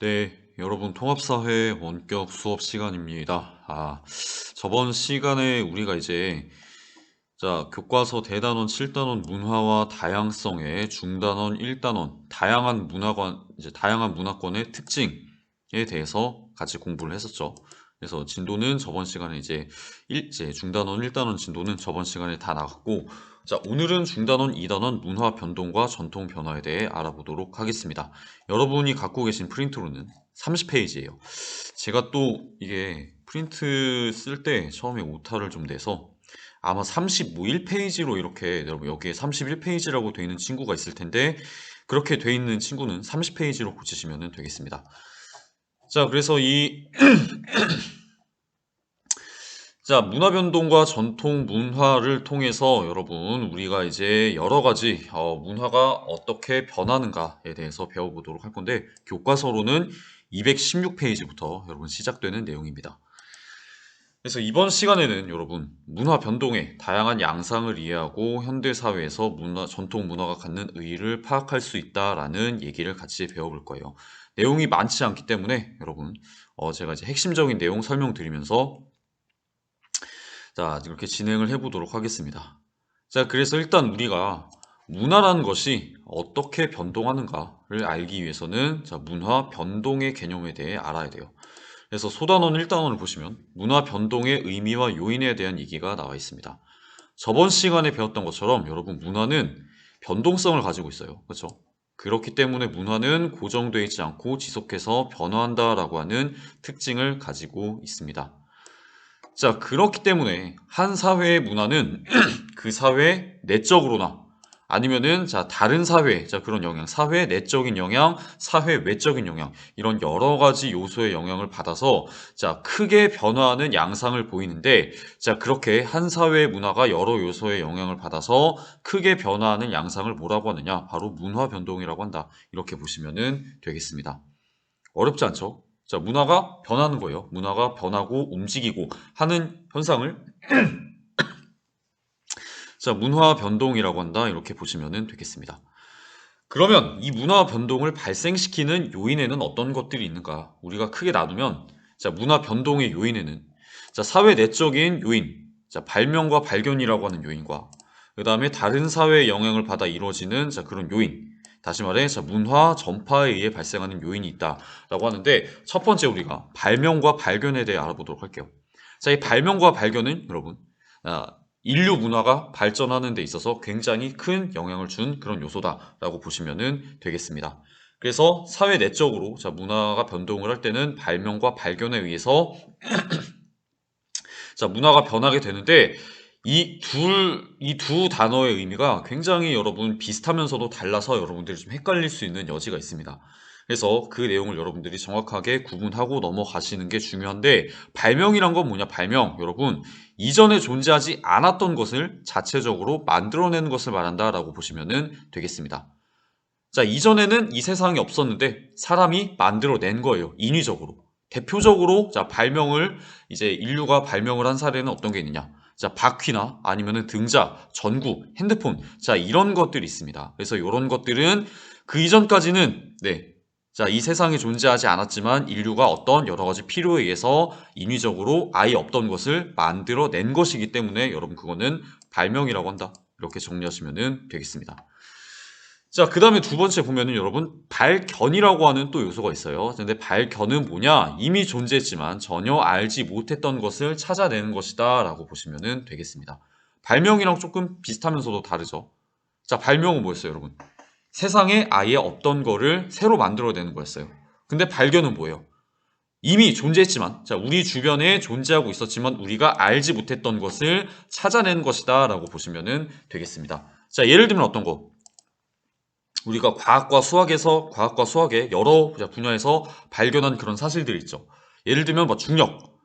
네, 여러분 통합사회 원격 수업 시간입니다. 저번 시간에 우리가 이제 교과서 대단원 7단원 문화와 다양성의 중단원 1단원 다양한 문화권의 특징에 대해서 같이 공부를 했었죠. 그래서 진도는 저번 시간에 이제 중단원 1단원 진도는 저번 시간에 다 나갔고, 오늘은 중단원 2단원 문화 변동과 전통 변화에 대해 알아보도록 하겠습니다. 여러분이 갖고 계신 프린트로는 30페이지예요. 제가 또 이게 프린트 쓸 때 처음에 오타를 좀 내서 아마 31페이지로 이렇게, 여러분 여기에 31페이지라고 되어 있는 친구가 있을 텐데, 그렇게 되어 있는 친구는 30페이지로 고치시면 되겠습니다. 그래서 문화 변동과 전통 문화를 통해서 여러분 우리가 이제 여러 가지 문화가 어떻게 변하는가에 대해서 배워보도록 할 건데, 교과서로는 216페이지부터 여러분 시작되는 내용입니다. 그래서 이번 시간에는 여러분 문화 변동의 다양한 양상을 이해하고 현대 사회에서 전통 문화가 갖는 의의를 파악할 수 있다라는 얘기를 같이 배워볼 거예요. 내용이 많지 않기 때문에 여러분 제가 이제 핵심적인 내용 설명드리면서 이렇게 진행을 해보도록 하겠습니다. 그래서 일단 우리가 문화라는 것이 어떻게 변동하는가를 알기 위해서는 문화 변동의 개념에 대해 알아야 돼요. 그래서 소단원 1단원을 보시면 문화 변동의 의미와 요인에 대한 얘기가 나와 있습니다. 저번 시간에 배웠던 것처럼 여러분 문화는 변동성을 가지고 있어요. 그렇죠? 그렇기 때문에 문화는 고정되어 있지 않고 지속해서 변화한다라고 하는 특징을 가지고 있습니다. 그렇기 때문에 한 사회의 문화는 그 사회 내적으로나 아니면은 다른 사회, 그런 영향, 사회 내적인 영향, 사회 외적인 영향, 이런 여러 가지 요소의 영향을 받아서 크게 변화하는 양상을 보이는데, 그렇게 한 사회의 문화가 여러 요소의 영향을 받아서 크게 변화하는 양상을 뭐라고 하느냐? 바로 문화 변동이라고 한다. 이렇게 보시면 되겠습니다. 어렵지 않죠? 문화가 변하는 거예요. 문화가 변하고 움직이고 하는 현상을 문화 변동이라고 한다. 이렇게 보시면 되겠습니다. 그러면 이 문화 변동을 발생시키는 요인에는 어떤 것들이 있는가? 우리가 크게 나누면 문화 변동의 요인에는 사회 내적인 요인, 발명과 발견이라고 하는 요인과 그 다음에 다른 사회의 영향을 받아 이루어지는 그런 요인, 다시 말해 문화 전파에 의해 발생하는 요인이 있다라고 하는데, 첫 번째 우리가 발명과 발견에 대해 알아보도록 할게요. 이 발명과 발견은 여러분 인류 문화가 발전하는 데 있어서 굉장히 큰 영향을 준 그런 요소다라고 보시면 되겠습니다. 그래서 사회 내적으로 문화가 변동을 할 때는 발명과 발견에 의해서 문화가 변하게 되는데, 이 두 단어의 의미가 굉장히 여러분 비슷하면서도 달라서 여러분들이 좀 헷갈릴 수 있는 여지가 있습니다. 그래서 그 내용을 여러분들이 정확하게 구분하고 넘어가시는 게 중요한데, 발명이란 건 뭐냐? 발명, 여러분 이전에 존재하지 않았던 것을 자체적으로 만들어내는 것을 말한다라고 보시면 되겠습니다. 이전에는 이 세상이 없었는데 사람이 만들어낸 거예요. 인위적으로. 대표적으로 발명을 이제 인류가 발명을 한 사례는 어떤 게 있느냐? 바퀴나 아니면은 등자, 전구, 핸드폰, 이런 것들이 있습니다. 그래서 이런 것들은 그 이전까지는 이 세상에 존재하지 않았지만 인류가 어떤 여러 가지 필요에 의해서 인위적으로 아예 없던 것을 만들어낸 것이기 때문에 여러분 그거는 발명이라고 한다. 이렇게 정리하시면 되겠습니다. 그 다음에 두 번째 보면은 여러분 발견이라고 하는 또 요소가 있어요. 근데 발견은 뭐냐? 이미 존재했지만 전혀 알지 못했던 것을 찾아내는 것이다 라고 보시면 되겠습니다. 발명이랑 조금 비슷하면서도 다르죠. 발명은 뭐였어요, 여러분? 세상에 아예 없던 거를 새로 만들어내는 거였어요. 근데 발견은 뭐예요? 이미 존재했지만, 우리 주변에 존재하고 있었지만 우리가 알지 못했던 것을 찾아내는 것이다 라고 보시면 되겠습니다. 예를 들면 어떤 거? 우리가 과학과 수학의 여러 분야에서 발견한 그런 사실들이 있죠. 예를 들면 중력.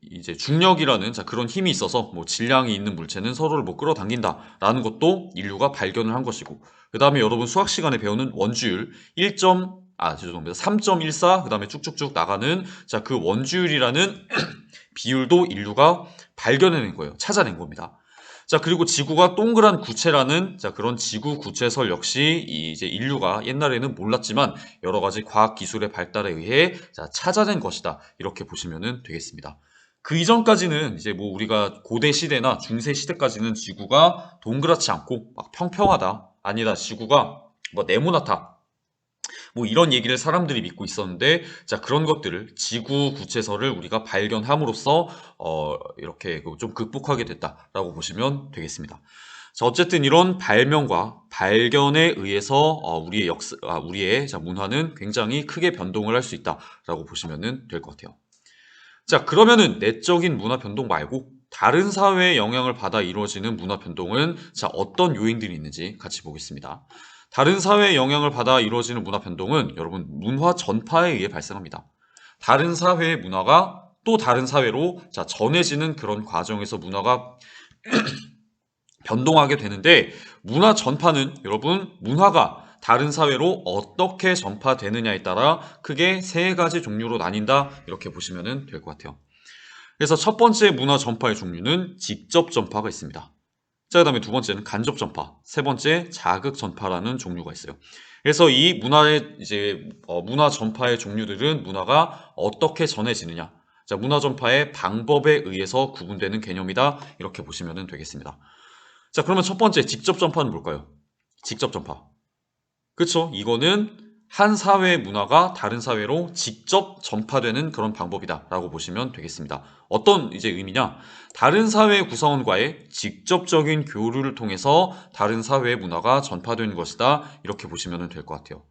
이제 중력이라는 그런 힘이 있어서 질량이 있는 물체는 서로를 끌어당긴다라는 것도 인류가 발견을 한 것이고, 그 다음에 여러분 수학 시간에 배우는 원주율 3.14, 그 다음에 쭉쭉쭉 나가는 그 원주율이라는 비율도 인류가 발견해낸 거예요. 찾아낸 겁니다. 자, 그리고 지구가 동그란 구체라는 자, 그런 지구 구체설 역시 이제 인류가 옛날에는 몰랐지만 여러 가지 과학 기술의 발달에 의해 자, 찾아낸 것이다. 이렇게 보시면 되겠습니다. 그 이전까지는 이제 뭐 우리가 고대 시대나 중세 시대까지는 지구가 동그랗지 않고 막 평평하다. 아니다. 지구가 뭐 네모나다. 뭐 이런 얘기를 사람들이 믿고 있었는데 자 그런 것들을 지구 구체설을 우리가 발견함으로써 이렇게 좀 극복하게 됐다라고 보시면 되겠습니다. 자 어쨌든 이런 발명과 발견에 의해서 우리의 자, 문화는 굉장히 크게 변동을 할 수 있다라고 보시면 될 것 같아요. 자 그러면은 내적인 문화 변동 말고 다른 사회의 영향을 받아 이루어지는 문화 변동은 자 어떤 요인들이 있는지 같이 보겠습니다. 다른 사회의 영향을 받아 이루어지는 문화 변동은 여러분 문화 전파에 의해 발생합니다. 다른 사회의 문화가 또 다른 사회로 자 전해지는 그런 과정에서 문화가 변동하게 되는데 문화 전파는 여러분 문화가 다른 사회로 어떻게 전파되느냐에 따라 크게 세 가지 종류로 나뉜다 이렇게 보시면 될 것 같아요. 그래서 첫 번째 문화 전파의 종류는 직접 전파가 있습니다. 자, 그 다음에 두 번째는 간접 전파, 세 번째 자극 전파라는 종류가 있어요. 그래서 이 문화의 문화 전파의 종류들은 문화가 어떻게 전해지느냐, 자, 문화 전파의 방법에 의해서 구분되는 개념이다 이렇게 보시면 되겠습니다. 자, 그러면 첫 번째 직접 전파는 뭘까요? 직접 전파. 그렇죠? 이거는 한 사회의 문화가 다른 사회로 직접 전파되는 그런 방법이다라고 보시면 되겠습니다. 어떤 이제 의미냐? 다른 사회 구성원과의 직접적인 교류를 통해서 다른 사회의 문화가 전파되는 것이다. 이렇게 보시면 될 것 같아요.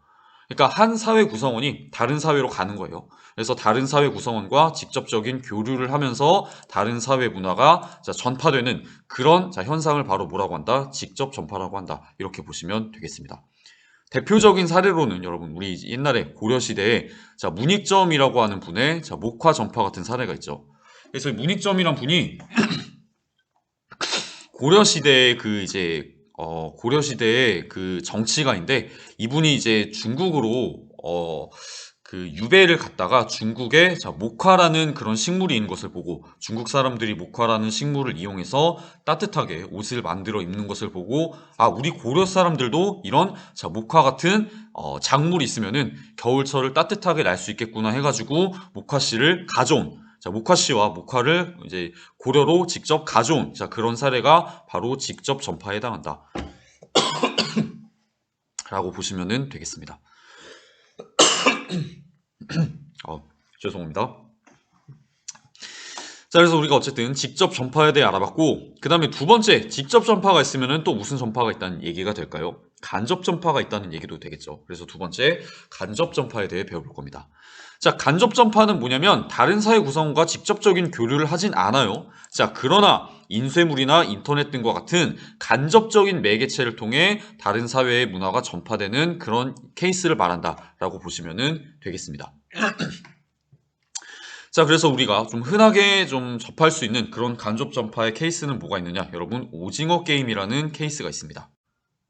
그러니까 한 사회 구성원이 다른 사회로 가는 거예요. 그래서 다른 사회 구성원과 직접적인 교류를 하면서 다른 사회 문화가 전파되는 그런 현상을 바로 뭐라고 한다? 직접 전파라고 한다. 이렇게 보시면 되겠습니다. 대표적인 사례로는 여러분 우리 옛날에 고려시대에 문익점이라고 하는 분의 목화 전파 같은 사례가 있죠. 그래서 문익점이란 분이 고려시대의 고려시대의 그 정치가인데 이분이 이제 중국으로 그 유배를 갔다가 중국에 목화라는 그런 식물이 있는 것을 보고 중국 사람들이 목화라는 식물을 이용해서 따뜻하게 옷을 만들어 입는 것을 보고 아 우리 고려 사람들도 이런 목화 같은 작물이 있으면은 겨울철을 따뜻하게 날 수 있겠구나 해가지고 목화씨를 가져온 목화씨와 목화를 이제 고려로 직접 가져온 그런 사례가 바로 직접 전파에 해당한다 라고 보시면 되겠습니다. 죄송합니다. 자, 그래서 우리가 어쨌든 직접 전파에 대해 알아봤고, 그 다음에 두 번째, 직접 전파가 있으면 또 무슨 전파가 있다는 얘기가 될까요? 간접 전파가 있다는 얘기도 되겠죠. 그래서 두 번째, 간접 전파에 대해 배워볼 겁니다. 자, 간접 전파는 뭐냐면, 다른 사회 구성원과 직접적인 교류를 하진 않아요. 자, 그러나, 인쇄물이나 인터넷 등과 같은 간접적인 매개체를 통해 다른 사회의 문화가 전파되는 그런 케이스를 말한다라고 보시면 되겠습니다. 자, 그래서 우리가 좀 흔하게 좀 접할 수 있는 그런 간접 전파의 케이스는 뭐가 있느냐? 여러분, 오징어 게임이라는 케이스가 있습니다.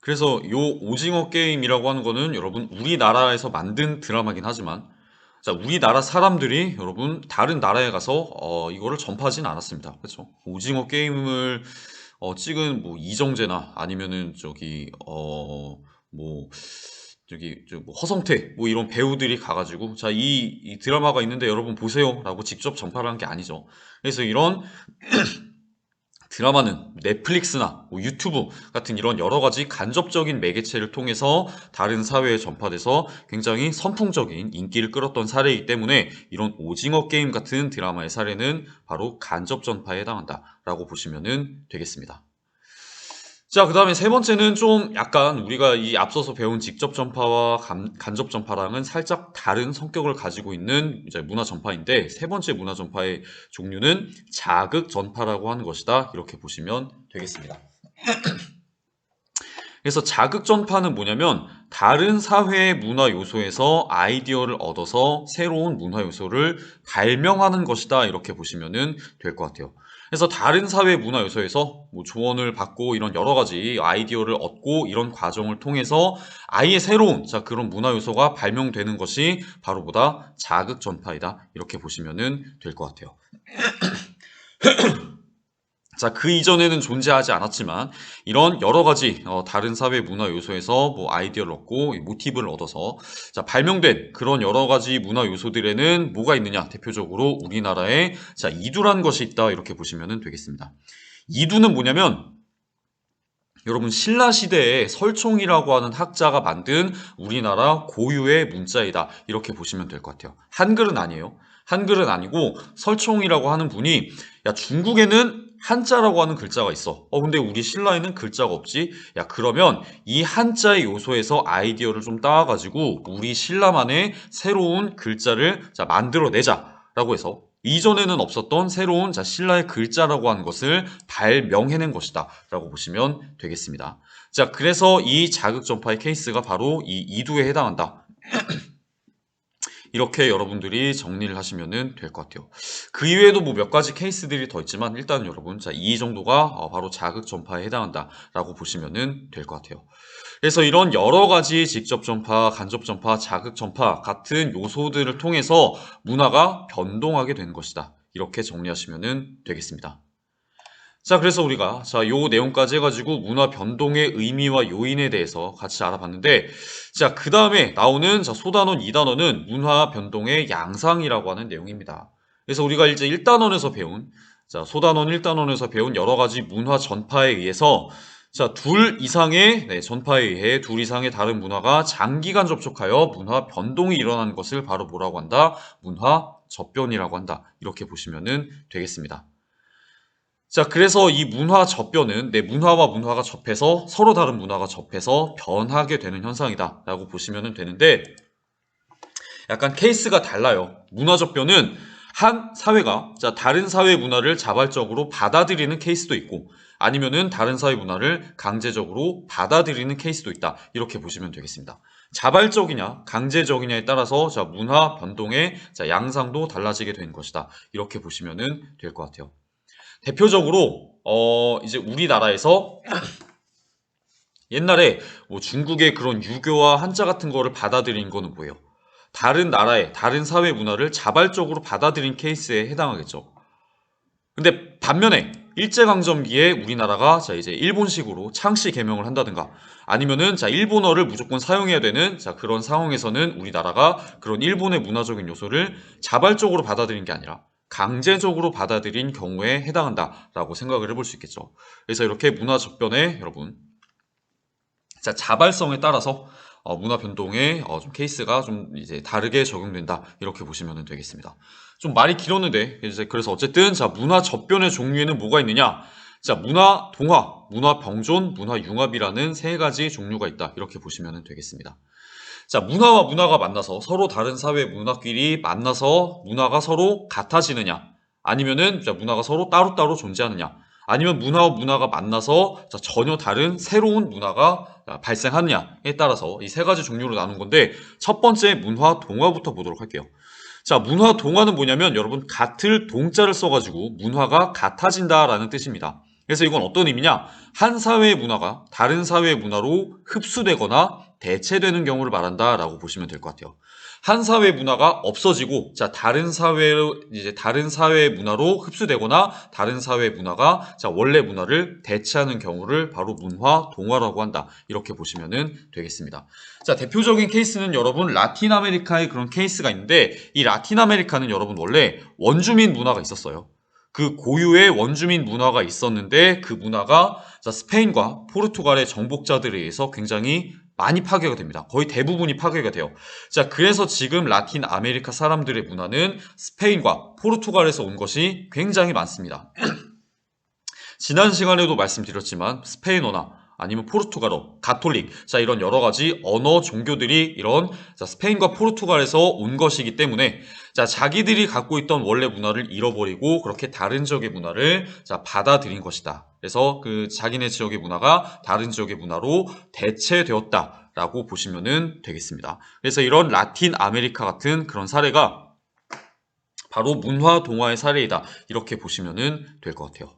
그래서 요 오징어 게임이라고 하는 거는 여러분 우리나라에서 만든 드라마긴 하지만 자, 우리나라 사람들이 여러분 다른 나라에 가서 이거를 전파하진 않았습니다. 그렇죠? 오징어 게임을 찍은 뭐 이정재나 아니면은 뭐 허성태 뭐 이런 배우들이 가가지고 자, 이 드라마가 있는데 여러분 보세요라고 직접 전파를 한 게 아니죠. 그래서 이런 드라마는 넷플릭스나 뭐 유튜브 같은 이런 여러 가지 간접적인 매개체를 통해서 다른 사회에 전파돼서 굉장히 선풍적인 인기를 끌었던 사례이기 때문에 이런 오징어 게임 같은 드라마의 사례는 바로 간접 전파에 해당한다라고 보시면 되겠습니다. 자, 그 다음에 세 번째는 좀 약간 우리가 이 앞서서 배운 직접 전파와 간접 전파랑은 살짝 다른 성격을 가지고 있는 이제 문화 전파인데 세 번째 문화 전파의 종류는 자극 전파라고 하는 것이다. 이렇게 보시면 되겠습니다. 그래서 자극 전파는 뭐냐면 다른 사회의 문화 요소에서 아이디어를 얻어서 새로운 문화 요소를 발명하는 것이다. 이렇게 보시면 될 것 같아요. 그래서 다른 사회 문화 요소에서 뭐 조언을 받고 이런 여러 가지 아이디어를 얻고 이런 과정을 통해서 아예 새로운 그런 문화 요소가 발명되는 것이 바로 보다 자극 전파이다. 이렇게 보시면 될 것 같아요. 자, 그 이전에는 존재하지 않았지만 이런 여러 가지 다른 사회 문화 요소에서 뭐 아이디어를 얻고 모티브를 얻어서 자, 발명된 그런 여러 가지 문화 요소들에는 뭐가 있느냐? 대표적으로 우리나라에 자, 이두란 것이 있다. 이렇게 보시면 되겠습니다. 이두는 뭐냐면 여러분 신라 시대에 설총이라고 하는 학자가 만든 우리나라 고유의 문자이다. 이렇게 보시면 될 것 같아요. 한글은 아니에요. 한글은 아니고 설총이라고 하는 분이 야 중국에는 한자라고 하는 글자가 있어. 근데 우리 신라에는 글자가 없지? 야 그러면 이 한자의 요소에서 아이디어를 좀 따와가지고 우리 신라만의 새로운 글자를 자 만들어내자라고 해서 이전에는 없었던 새로운 자 신라의 글자라고 하는 것을 발명해낸 것이다 라고 보시면 되겠습니다. 자 그래서 이 자극전파의 케이스가 바로 이 이두에 해당한다. 이렇게 여러분들이 정리를 하시면 될 것 같아요. 그 이외에도 뭐 몇 가지 케이스들이 더 있지만 일단 여러분 자 이 정도가 바로 자극전파에 해당한다 라고 보시면 될 것 같아요. 그래서 이런 여러 가지 직접 전파, 간접 전파, 자극 전파 같은 요소들을 통해서 문화가 변동하게 된 것이다. 이렇게 정리하시면 되겠습니다. 자, 그래서 우리가 요 내용까지 해가지고 문화 변동의 의미와 요인에 대해서 같이 알아봤는데, 자, 그 다음에 나오는 소단원 2단원은 문화 변동의 양상이라고 하는 내용입니다. 그래서 우리가 이제 1단원에서 배운, 소단원 1단원에서 배운 여러 가지 문화 전파에 의해서 자, 둘 이상의 전파에 의해 둘 이상의 다른 문화가 장기간 접촉하여 문화 변동이 일어나는 것을 바로 뭐라고 한다? 문화 접변이라고 한다. 이렇게 보시면 되겠습니다. 자, 그래서 이 문화 접변은 내 문화와 문화가 접해서 서로 다른 문화가 접해서 변하게 되는 현상이다 라고 보시면 되는데 약간 케이스가 달라요. 문화 접변은 한 사회가 다른 사회 문화를 자발적으로 받아들이는 케이스도 있고 아니면은 다른 사회 문화를 강제적으로 받아들이는 케이스도 있다. 이렇게 보시면 되겠습니다. 자발적이냐 강제적이냐에 따라서 문화 변동의 양상도 달라지게 된 것이다. 이렇게 보시면 될 것 같아요. 대표적으로 이제 우리나라에서 옛날에 뭐 중국의 그런 유교와 한자 같은 거를 받아들인 거는 뭐예요? 다른 나라의 다른 사회 문화를 자발적으로 받아들인 케이스에 해당하겠죠. 근데 반면에 일제강점기에 우리나라가 이제 일본식으로 창씨 개명을 한다든가 아니면은 일본어를 무조건 사용해야 되는 그런 상황에서는 우리나라가 그런 일본의 문화적인 요소를 자발적으로 받아들인 게 아니라 강제적으로 받아들인 경우에 해당한다라고 생각을 해볼 수 있겠죠. 그래서 이렇게 문화 접변에 여러분 자발성에 따라서 문화 변동의 좀 케이스가 좀 이제 다르게 적용된다 이렇게 보시면 되겠습니다. 좀 말이 길었는데 이제 그래서 어쨌든 문화 접변의 종류에는 뭐가 있느냐? 문화 동화, 문화 병존, 문화 융합이라는 세 가지 종류가 있다 이렇게 보시면 되겠습니다. 문화와 문화가 만나서 서로 다른 사회 문화끼리 만나서 문화가 서로 같아지느냐? 아니면은 문화가 서로 따로따로 존재하느냐? 아니면 문화와 문화가 만나서 전혀 다른 새로운 문화가 발생하느냐에 따라서 이 세 가지 종류로 나눈 건데 첫 번째 문화 동화부터 보도록 할게요. 문화 동화는 뭐냐면 여러분 같을 동자를 써가지고 문화가 같아진다라는 뜻입니다. 그래서 이건 어떤 의미냐? 한 사회의 문화가 다른 사회의 문화로 흡수되거나 대체되는 경우를 말한다라고 보시면 될 것 같아요. 한 사회 문화가 없어지고 다른 사회의 문화로 흡수되거나 다른 사회의 문화가 원래 문화를 대체하는 경우를 바로 문화 동화라고 한다. 이렇게 보시면 되겠습니다. 대표적인 케이스는 여러분 라틴 아메리카의 그런 케이스가 있는데 이 라틴 아메리카는 여러분 원래 원주민 문화가 있었어요. 그 고유의 원주민 문화가 있었는데 그 문화가 스페인과 포르투갈의 정복자들에 의해서 굉장히 많이 파괴가 됩니다. 거의 대부분이 파괴가 돼요. 그래서 지금 라틴 아메리카 사람들의 문화는 스페인과 포르투갈에서 온 것이 굉장히 많습니다. 지난 시간에도 말씀드렸지만 스페인어나 아니면 포르투갈어, 가톨릭, 이런 여러 가지 언어, 종교들이 이런 스페인과 포르투갈에서 온 것이기 때문에 자기들이 갖고 있던 원래 문화를 잃어버리고 그렇게 다른 지역의 문화를 받아들인 것이다. 그래서 그 자기네 지역의 문화가 다른 지역의 문화로 대체되었다라고 보시면 되겠습니다. 그래서 이런 라틴 아메리카 같은 그런 사례가 바로 문화 동화의 사례이다. 이렇게 보시면 될 것 같아요.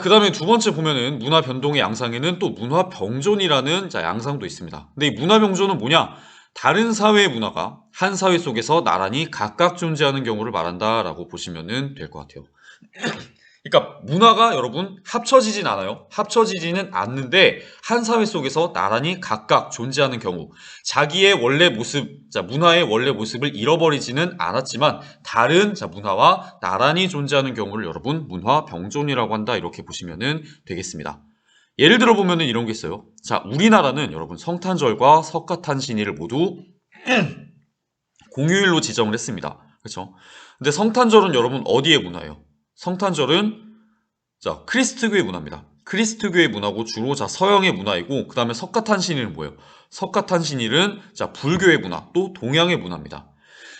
그 다음에 두 번째 보면은 문화 변동의 양상에는 또 문화 병존이라는 양상도 있습니다. 근데 이 문화 병존은 뭐냐? 다른 사회의 문화가 한 사회 속에서 나란히 각각 존재하는 경우를 말한다라고 보시면 될 것 같아요. 그러니까 문화가 여러분 합쳐지진 않아요. 합쳐지지는 않는데 한 사회 속에서 나란히 각각 존재하는 경우 자기의 원래 모습, 문화의 원래 모습을 잃어버리지는 않았지만 다른 문화와 나란히 존재하는 경우를 여러분 문화 병존이라고 한다 이렇게 보시면 되겠습니다. 예를 들어 보면은 이런 게 있어요. 자, 우리나라는 여러분 성탄절과 석가탄신일을 모두 공휴일로 지정을 했습니다. 그렇죠? 근데 성탄절은 여러분 어디의 문화예요? 성탄절은 크리스트교의 문화입니다. 크리스트교의 문화고 주로 서양의 문화이고 그 다음에 석가탄신일은 뭐예요? 석가탄신일은 불교의 문화 또 동양의 문화입니다.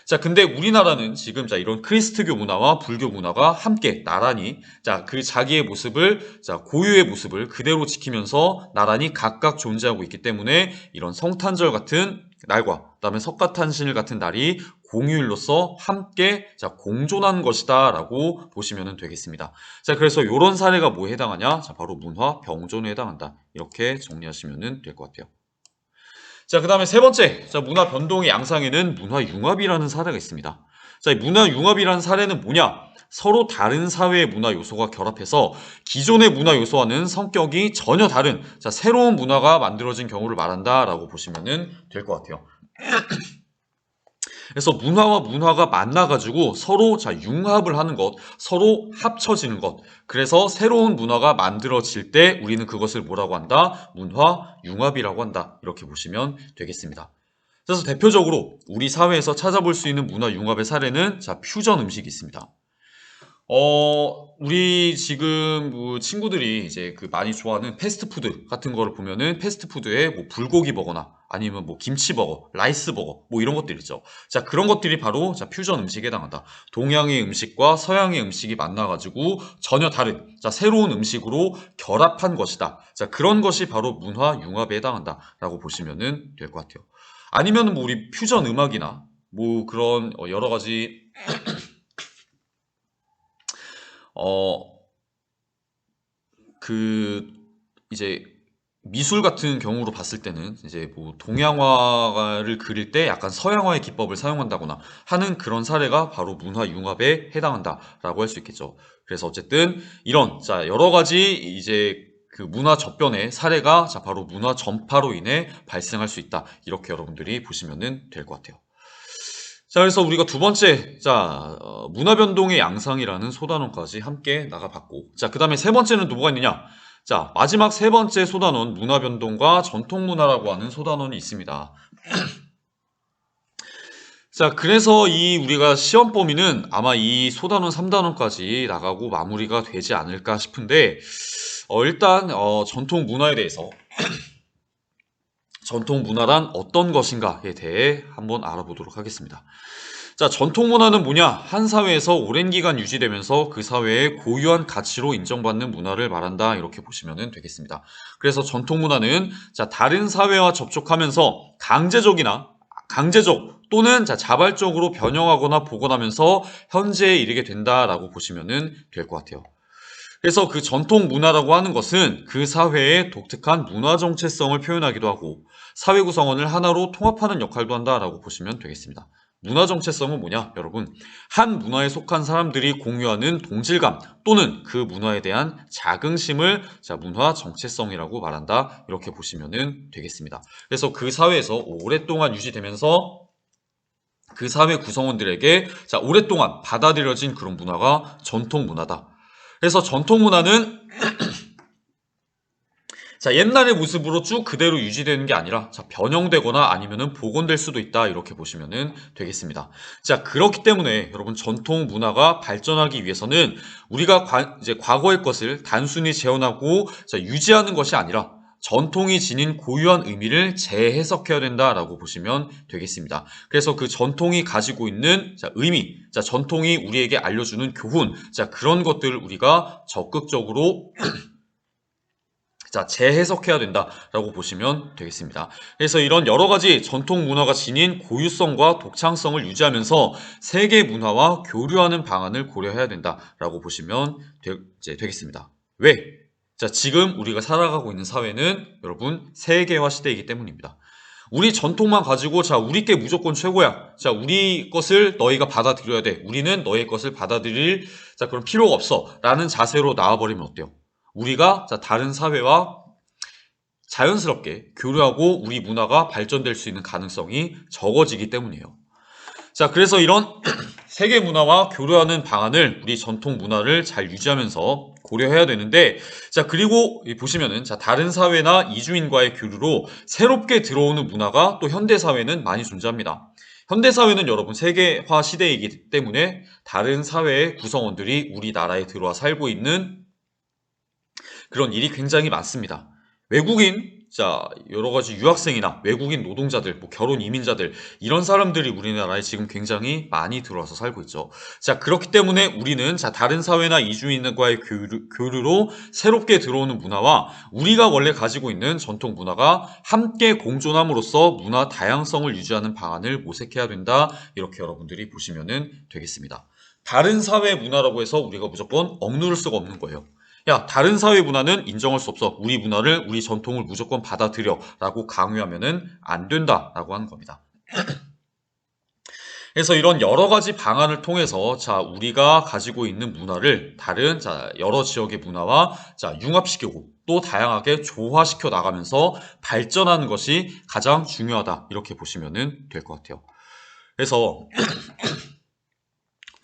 자, 근데 우리나라는 지금 이런 크리스트교 문화와 불교 문화가 함께 나란히 그 자기의 모습을 고유의 모습을 그대로 지키면서 나란히 각각 존재하고 있기 때문에 이런 성탄절 같은 날과 그다음에 석가탄신일 같은 날이 공휴일로서 함께 공존한 것이다 라고 보시면 되겠습니다. 자, 그래서 이런 사례가 뭐에 해당하냐? 바로 문화 병존에 해당한다. 이렇게 정리하시면 될 것 같아요. 자, 그 다음에 세 번째, 문화 변동의 양상에는 문화 융합이라는 사례가 있습니다. 자, 이 문화 융합이라는 사례는 뭐냐? 서로 다른 사회의 문화 요소가 결합해서 기존의 문화 요소와는 성격이 전혀 다른 새로운 문화가 만들어진 경우를 말한다라고 보시면 될 것 같아요. 그래서 문화와 문화가 만나가지고 서로 융합을 하는 것, 서로 합쳐지는 것. 그래서 새로운 문화가 만들어질 때 우리는 그것을 뭐라고 한다? 문화 융합이라고 한다. 이렇게 보시면 되겠습니다. 그래서 대표적으로 우리 사회에서 찾아볼 수 있는 문화 융합의 사례는 퓨전 음식이 있습니다. 우리 지금 친구들이 이제 많이 좋아하는 패스트푸드 같은 거를 보면은 패스트푸드에 불고기 버거나 아니면 김치 버거, 라이스 버거 이런 것들 있죠. 자, 그런 것들이 바로 퓨전 음식에 해당한다. 동양의 음식과 서양의 음식이 만나가지고 전혀 다른 새로운 음식으로 결합한 것이다. 자, 그런 것이 바로 문화 융합에 해당한다라고 보시면은 될 것 같아요. 아니면 우리 퓨전 음악이나 그런 여러 가지 이제 미술 같은 경우로 봤을 때는 이제 동양화를 그릴 때 약간 서양화의 기법을 사용한다거나 하는 그런 사례가 바로 문화 융합에 해당한다라고 할 수 있겠죠. 그래서 어쨌든 이런 여러 가지 이제 문화 접변의 사례가 바로 문화 전파로 인해 발생할 수 있다. 이렇게 여러분들이 보시면 될 것 같아요. 자, 그래서 우리가 두 번째, 문화 변동의 양상이라는 소단원까지 함께 나가봤고, 자, 그 다음에 세 번째는 또 뭐가 있느냐? 자, 마지막 세 번째 소단원, 문화 변동과 전통 문화라고 하는 소단원이 있습니다. 자, 그래서 우리가 시험 범위는 아마 이 소단원 3단원까지 나가고 마무리가 되지 않을까 싶은데, 일단, 전통 문화에 대해서 전통 문화란 어떤 것인가에 대해 한번 알아보도록 하겠습니다. 자, 전통 문화는 뭐냐? 한 사회에서 오랜 기간 유지되면서 그 사회의 고유한 가치로 인정받는 문화를 말한다. 이렇게 보시면 되겠습니다. 그래서 전통 문화는 다른 사회와 접촉하면서 강제적 또는 자발적으로 변형하거나 복원하면서 현재에 이르게 된다라고 보시면 될 것 같아요. 그래서 그 전통 문화라고 하는 것은 그 사회의 독특한 문화 정체성을 표현하기도 하고 사회 구성원을 하나로 통합하는 역할도 한다라고 보시면 되겠습니다. 문화 정체성은 뭐냐? 여러분, 한 문화에 속한 사람들이 공유하는 동질감 또는 그 문화에 대한 자긍심을 문화 정체성이라고 말한다. 이렇게 보시면 되겠습니다. 그래서 그 사회에서 오랫동안 유지되면서 그 사회 구성원들에게 오랫동안 받아들여진 그런 문화가 전통 문화다. 그래서 전통 문화는 옛날의 모습으로 쭉 그대로 유지되는 게 아니라 변형되거나 아니면은 복원될 수도 있다. 이렇게 보시면 되겠습니다. 자, 그렇기 때문에 여러분 전통 문화가 발전하기 위해서는 우리가 이제 과거의 것을 단순히 재현하고 유지하는 것이 아니라 전통이 지닌 고유한 의미를 재해석해야 된다라고 보시면 되겠습니다. 그래서 그 전통이 가지고 있는 의미, 전통이 우리에게 알려주는 교훈, 그런 것들을 우리가 적극적으로 재해석해야 된다라고 보시면 되겠습니다. 그래서 이런 여러 가지 전통 문화가 지닌 고유성과 독창성을 유지하면서 세계 문화와 교류하는 방안을 고려해야 된다라고 보시면 되겠습니다. 왜? 지금 우리가 살아가고 있는 사회는 여러분 세계화 시대이기 때문입니다. 우리 전통만 가지고 자 우리 게 무조건 최고야. 자 우리 것을 너희가 받아들여야 돼. 우리는 너의 것을 받아들일 자 그런 필요가 없어. 라는 자세로 나와버리면 어때요? 우리가 자 다른 사회와 자연스럽게 교류하고 우리 문화가 발전될 수 있는 가능성이 적어지기 때문이에요. 자 그래서 이런 세계 문화와 교류하는 방안을 우리 전통 문화를 잘 유지하면서 고려해야 되는데 자 그리고 보시면은 자 다른 사회나 이주인과의 교류로 새롭게 들어오는 문화가 또 현대 사회는 많이 존재합니다. 현대 사회는 여러분 세계화 시대이기 때문에 다른 사회의 구성원들이 우리나라에 들어와 살고 있는 그런 일이 굉장히 많습니다. 외국인, 자, 여러 가지 유학생이나 외국인 노동자들, 뭐 결혼 이민자들, 이런 사람들이 우리나라에 지금 굉장히 많이 들어와서 살고 있죠. 자, 그렇기 때문에 우리는 자, 다른 사회나 이주인과의 교류로 새롭게 들어오는 문화와 우리가 원래 가지고 있는 전통 문화가 함께 공존함으로써 문화 다양성을 유지하는 방안을 모색해야 된다. 이렇게 여러분들이 보시면 되겠습니다. 다른 사회 문화라고 해서 우리가 무조건 억누를 수가 없는 거예요. 야, 다른 사회 문화는 인정할 수 없어. 우리 문화를, 우리 전통을 무조건 받아들여. 라고 강요하면은 안 된다. 라고 하는 겁니다. 그래서 이런 여러 가지 방안을 통해서 자, 우리가 가지고 있는 문화를 다른 자, 여러 지역의 문화와 자, 융합시키고 또 다양하게 조화시켜 나가면서 발전하는 것이 가장 중요하다. 이렇게 보시면은 될 것 같아요. 그래서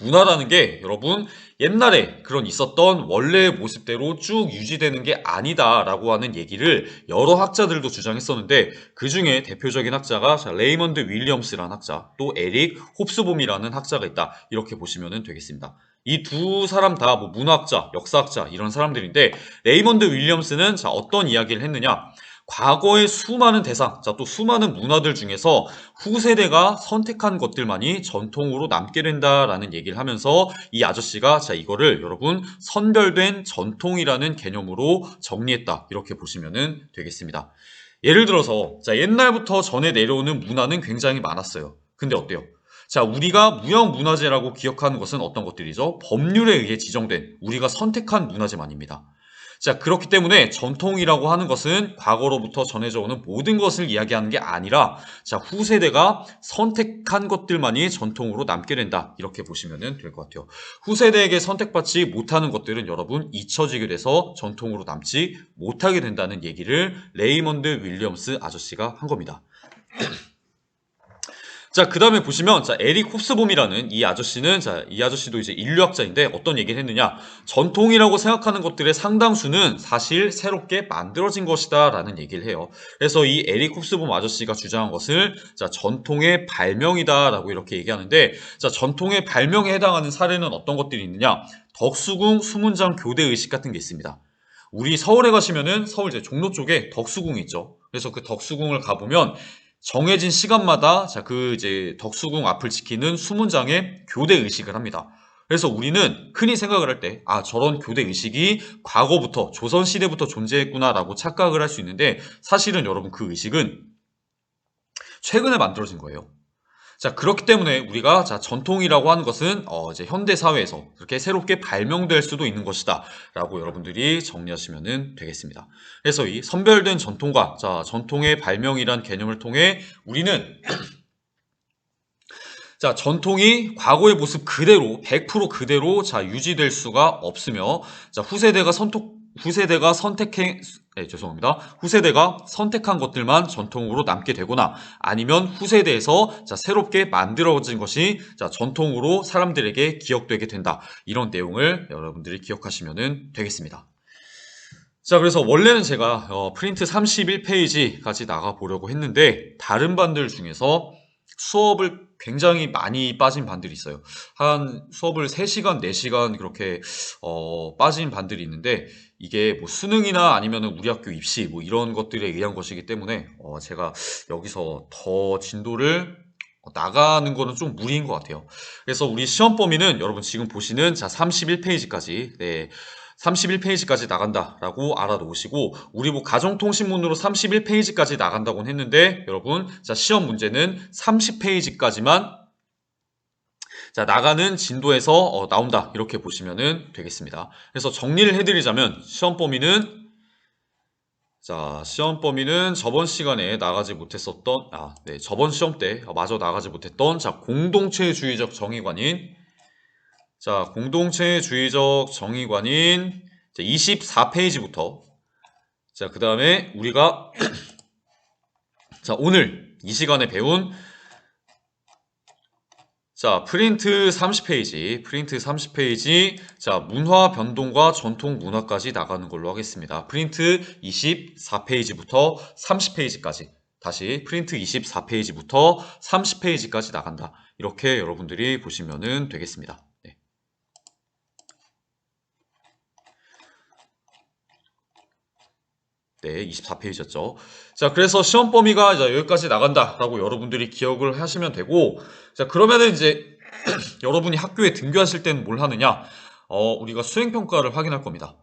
문화라는 게 여러분 옛날에 그런 있었던 원래의 모습대로 쭉 유지되는 게 아니다라고 하는 얘기를 여러 학자들도 주장했었는데 그 중에 대표적인 학자가 레이먼드 윌리엄스라는 학자 또 에릭 홉스봄이라는 학자가 있다 이렇게 보시면 되겠습니다. 이 두 사람 다 뭐 문화학자, 역사학자 이런 사람들인데 레이먼드 윌리엄스는 자 어떤 이야기를 했느냐 과거의 수많은 대상, 자, 또 수많은 문화들 중에서 후세대가 선택한 것들만이 전통으로 남게 된다라는 얘기를 하면서 이 아저씨가 자, 이거를 여러분 선별된 전통이라는 개념으로 정리했다. 이렇게 보시면 되겠습니다. 예를 들어서 자, 옛날부터 전해 내려오는 문화는 굉장히 많았어요. 근데 어때요? 자, 우리가 무형문화재라고 기억하는 것은 어떤 것들이죠? 법률에 의해 지정된 우리가 선택한 문화재만입니다. 자, 그렇기 때문에 전통이라고 하는 것은 과거로부터 전해져 오는 모든 것을 이야기하는 게 아니라 자, 후세대가 선택한 것들만이 전통으로 남게 된다. 이렇게 보시면 될 것 같아요. 후세대에게 선택받지 못하는 것들은 여러분 잊혀지게 돼서 전통으로 남지 못하게 된다는 얘기를 레이먼드 윌리엄스 아저씨가 한 겁니다. 자, 그 다음에 보시면, 자, 에릭 홉스봄이라는 이 아저씨는, 자, 이 아저씨도 이제 인류학자인데 어떤 얘기를 했느냐. 전통이라고 생각하는 것들의 상당수는 사실 새롭게 만들어진 것이다 라는 얘기를 해요. 그래서 이 에릭 홉스봄 아저씨가 주장한 것을, 자, 전통의 발명이다 라고 이렇게 얘기하는데, 자, 전통의 발명에 해당하는 사례는 어떤 것들이 있느냐. 덕수궁 수문장 교대 의식 같은 게 있습니다. 우리 서울에 가시면은 서울 이제 종로 쪽에 덕수궁이 있죠. 그래서 그 덕수궁을 가보면 정해진 시간마다 자, 그 이제 덕수궁 앞을 지키는 수문장에 교대 의식을 합니다. 그래서 우리는 흔히 생각을 할 때, 아, 저런 교대 의식이 과거부터, 조선시대부터 존재했구나라고 착각을 할 수 있는데, 사실은 여러분 그 의식은 최근에 만들어진 거예요. 자, 그렇기 때문에 우리가 자, 전통이라고 하는 것은 이제 현대 사회에서 그렇게 새롭게 발명될 수도 있는 것이다. 라고 여러분들이 정리하시면 되겠습니다. 그래서 이 선별된 전통과 자, 전통의 발명이란 개념을 통해 우리는 자, 전통이 과거의 모습 그대로 100% 그대로 자, 유지될 수가 없으며 자, 후세대가 선택한 것들만 전통으로 남게 되거나 아니면 후세대에서 자, 새롭게 만들어진 것이 자, 전통으로 사람들에게 기억되게 된다. 이런 내용을 여러분들이 기억하시면 되겠습니다. 자, 그래서 원래는 제가 프린트 31페이지까지 나가 보려고 했는데 다른 반들 중에서 수업을 굉장히 많이 빠진 반들이 있어요. 한 수업을 3시간, 4시간 그렇게 빠진 반들이 있는데 이게 뭐 수능이나 아니면 우리 학교 입시 뭐 이런 것들에 의한 것이기 때문에 제가 여기서 더 진도를 나가는 거는 좀 무리인 것 같아요. 그래서 우리 시험 범위는 여러분 지금 보시는 자 31페이지까지 31페이지까지 나간다라고 알아놓으시고 우리 뭐 가정통신문으로 31페이지까지 나간다고 했는데 여러분 자 시험 문제는 30페이지까지만 자 나가는 진도에서 나온다 이렇게 보시면 되겠습니다. 그래서 정리를 해드리자면 시험 범위는 자, 시험 범위는 저번 시간에 나가지 못했었던, 저번 시험 때 마저 나가지 못했던, 자, 공동체주의적 정의관인, 자, 공동체주의적 정의관인 24페이지부터, 자, 그 다음에 우리가, 자, 오늘 이 시간에 배운, 자, 프린트 30페이지, 자, 문화 변동과 전통 문화까지 나가는 걸로 하겠습니다. 프린트 24페이지부터 30페이지까지. 다시 프린트 24페이지부터 30페이지까지 나간다. 이렇게 여러분들이 보시면 되겠습니다. 네. 네, 24페이지였죠. 자, 그래서 시험 범위가 이제 여기까지 나간다라고 여러분들이 기억을 하시면 되고, 자, 그러면은 이제 여러분이 학교에 등교하실 때는 뭘 하느냐? 우리가 수행평가를 확인할 겁니다.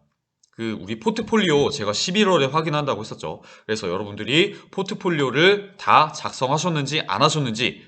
우리 포트폴리오 제가 11월에 확인한다고 했었죠. 그래서 여러분들이 포트폴리오를 다 작성하셨는지 안 하셨는지,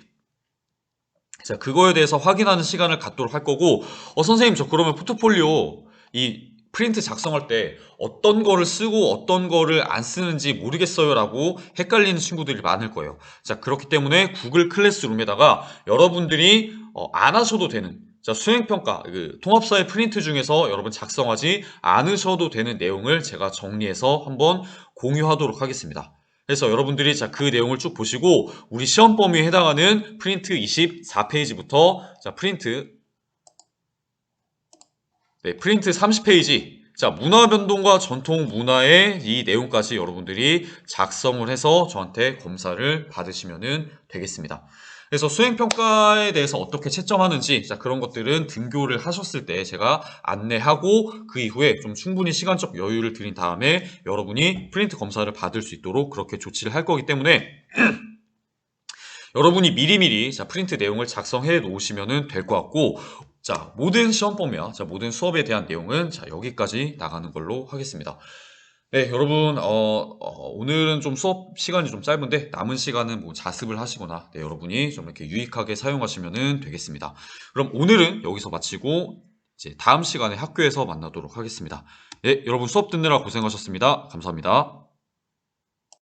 자, 그거에 대해서 확인하는 시간을 갖도록 할 거고, 선생님, 저 그러면 포트폴리오 이 프린트 작성할 때 어떤 거를 쓰고 어떤 거를 안 쓰는지 모르겠어요 라고 헷갈리는 친구들이 많을 거예요. 자, 그렇기 때문에 구글 클래스룸에다가 여러분들이 안 하셔도 되는, 자, 수행평가 통합사회 프린트 중에서 여러분 작성하지 않으셔도 되는 내용을 제가 정리해서 한번 공유하도록 하겠습니다. 그래서 여러분들이 자, 그 내용을 쭉 보시고 우리 시험 범위에 해당하는 프린트 24페이지부터 자, 프린트 30페이지. 자, 문화 변동과 전통 문화의 이 내용까지 여러분들이 작성을 해서 저한테 검사를 받으시면 되겠습니다. 그래서 수행평가에 대해서 어떻게 채점하는지, 자, 그런 것들은 등교를 하셨을 때 제가 안내하고 그 이후에 좀 충분히 시간적 여유를 드린 다음에 여러분이 프린트 검사를 받을 수 있도록 그렇게 조치를 할 거기 때문에 여러분이 미리미리 자, 프린트 내용을 작성해 놓으시면 될 것 같고, 자, 모든 시험 범위와 자, 모든 수업에 대한 내용은 자, 여기까지 나가는 걸로 하겠습니다. 네, 여러분, 오늘은 좀 수업 시간이 좀 짧은데 남은 시간은 뭐 자습을 하시거나 네, 여러분이 좀 이렇게 유익하게 사용하시면 되겠습니다. 그럼 오늘은 여기서 마치고 이제 다음 시간에 학교에서 만나도록 하겠습니다. 네, 여러분 수업 듣느라 고생하셨습니다. 감사합니다.